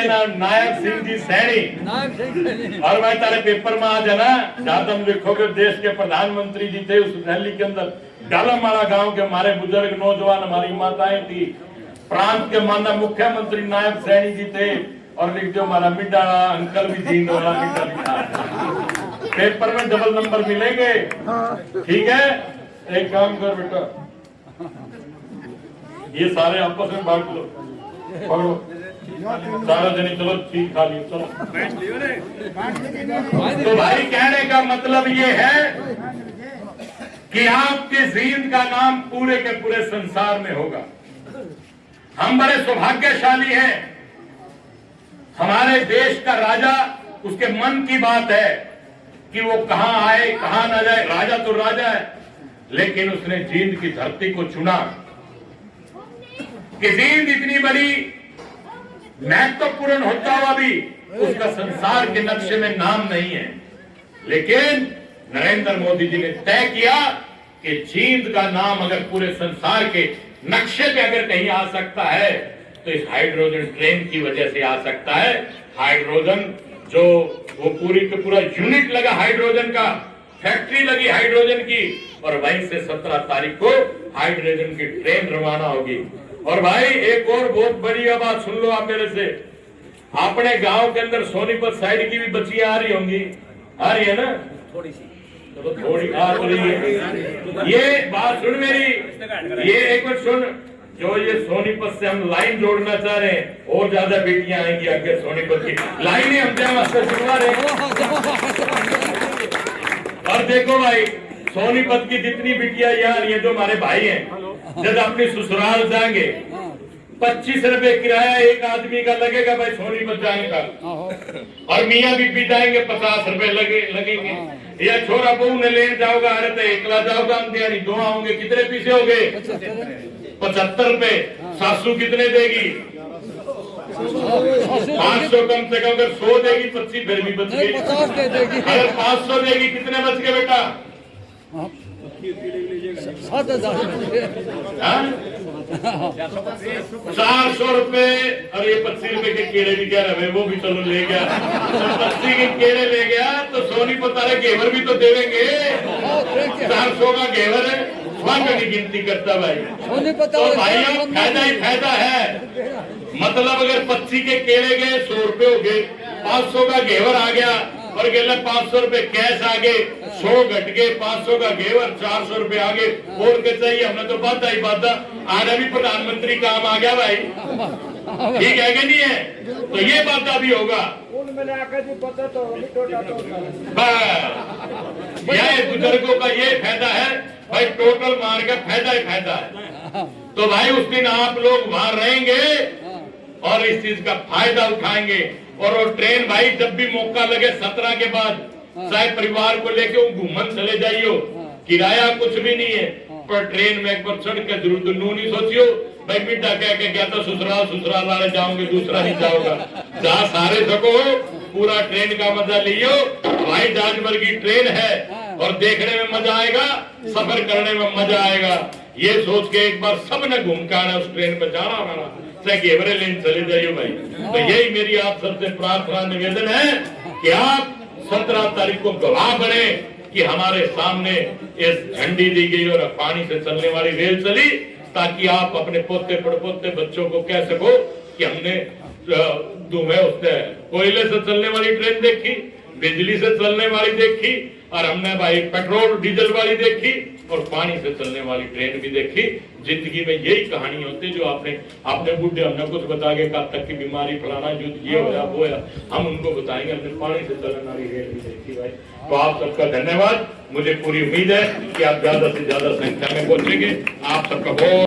नायक सिंह जी सैनी। और भाई तारे पेपर में आज है ना, जहाँ तुम लिखोगे देश के प्रधानमंत्री जी थे उस रैली के अंदर, डालामाला गांव के हमारे बुजुर्ग नौजवान, हमारी माताएं थी, प्रांत के माननीय मुख्यमंत्री नायक सैनी जी थे, और लिख दो हमारा मिड्डा अंकल भी जींद वाला मिड्डा लिखा। पेपर में डबल नंबर मिलेंगे, ठीक है। एक काम कर बेटा, ये सारे आपस में बांट लो, पकड़ो सारा जनी, चलो ठीक खा लियो, चलो। तो भाई कहने का मतलब ये है कि आपके जींद का नाम पूरे के पूरे संसार में होगा। हम बड़े सौभाग्यशाली हैं, हमारे देश का राजा, उसके मन की बात है कि वो कहां आए कहां ना जाए। राजा तो राजा है, लेकिन उसने जींद की धरती को चुना कि जींद इतनी बड़ी महत्वपूर्ण होता हुआ भी उसका संसार के नक्शे में नाम नहीं है। लेकिन नरेंद्र मोदी जी ने तय किया कि जींद का नाम अगर पूरे संसार के नक्शे पे अगर कहीं आ सकता है तो इस हाइड्रोजन ट्रेन की वजह से आ सकता है। हाइड्रोजन जो वो पूरी का पूरा यूनिट लगा हाइड्रोजन का, फैक्ट्री लगी हाइड्रोजन की, और वहीं से 17 तारीख को हाइड्रोजन की ट्रेन रवाना होगी। और भाई एक और बहुत बढ़िया बात सुन लो आप मेरे से, अपने गांव के अंदर सोनीपत साइड की भी बच्चियां आ रही होंगी, आ रही है ना, थोड़ी सी तो थोड़ी आ रही है। ये बात सुन मेरी, ये एक बार सुन, जो ये सोनीपत से हम लाइन जोड़ना चाह रहे हैं, और ज्यादा बेटियां आएंगी आगे सोनीपत की लाइनें हम जुड़वा रहे हैं। और देखो भाई, सोनीपत की जितनी बिटिया यार, ये जो हमारे भाई हैं, जब अपनी ससुराल जाएंगे 25 रुपए किराया एक आदमी का लगेगा भाई सोनीपत जाने का, और मियाँ बीबी जाएंगे 50 रुपए लगेंगे। या छोरा बहू ने लेने जाओगा, अरे तो एकला जाओगा, यानी दो आओगे, कितने पीछे हो गए 75 रुपए। सासू कितने देगी 500 कम से कम, अगर 100 देगी 25 फिर भी बच गई, अगर 500 देगी कितने बच गए बेटा 400 रुपए। और ये 25 रुपए के केड़े भी क्या रहे, वो भी चलो ले गया, 25 के केड़े ले गया तो सोनीपत वाले घेवर भी तो देंगे। 400 का घेवर है, की गिनती करता भाई। तो भाइयों फायदा ही फायदा है। मतलब अगर 25 के केले गए 100 रुपए हो गए, 500 का घेवर आ गया, और गेला 500 रुपए कैश आ गए, 100 घट गए, 500 का घेवर 400 रुपए आ गए। और क्या चाहिए, हमने तो बात ही बात, आधा भी प्रधानमंत्री काम आ गया भाई, ठीक है कि नहीं है। तो ये बात भी होगा, यह बुजुर्गों का ये फायदा है भाई, टोटल मार का फायदा ही फायदा है। तो भाई उस दिन आप लोग वहां रहेंगे और इस चीज का फायदा उठाएंगे। और वो ट्रेन भाई जब भी मौका लगे 17 के बाद, चाहे परिवार को लेके घूमन चले जाइयो, किराया कुछ भी नहीं है, पर ट्रेन में एक बार चढ़ के जरूर नू नहीं सोचियो भाई मिड्डा कह के गया तो ससुराल वाले जाओगे, दूसरा नहीं जाओगा। जहाँ सारे सको पूरा ट्रेन का मजा लियो। भाई जहाज की ट्रेन है और देखने में मजा आएगा, सफर करने में मजा आएगा। ये सोच के एक बार सब ने घूम के आना, उस ट्रेन पे जाना वाला चाहे घेवरे लेने चले जाइए भाई। तो यही मेरी आप सबसे प्रार्थना निवेदन है कि आप 17 तारीख को गवाह बने कि हमारे सामने इस झंडी दी गई और पानी से चलने वाली रेल चली, ताकि आप अपने पोते पड़पोते बच्चों को कह सको कि हमने धुएं उससे कोयले से चलने वाली ट्रेन देखी, बिजली से चलने वाली देखी, और हमने भाई पेट्रोल डीजल वाली देखी, और पानी से चलने वाली ट्रेन भी देखी। जिंदगी में यही कहानी होती है जो आपने बुढ़े हमने कुछ बता के कब तक की बीमारी फलाना युद्ध ये होया वो है, हम उनको बताएंगे हमने पानी से चलने वाली रेल भी देखी भाई। तो आप सबका धन्यवाद, मुझे पूरी उम्मीद है कि आप ज्यादा से ज्यादा संख्या में पहुंचेंगे। आप सबका बहुत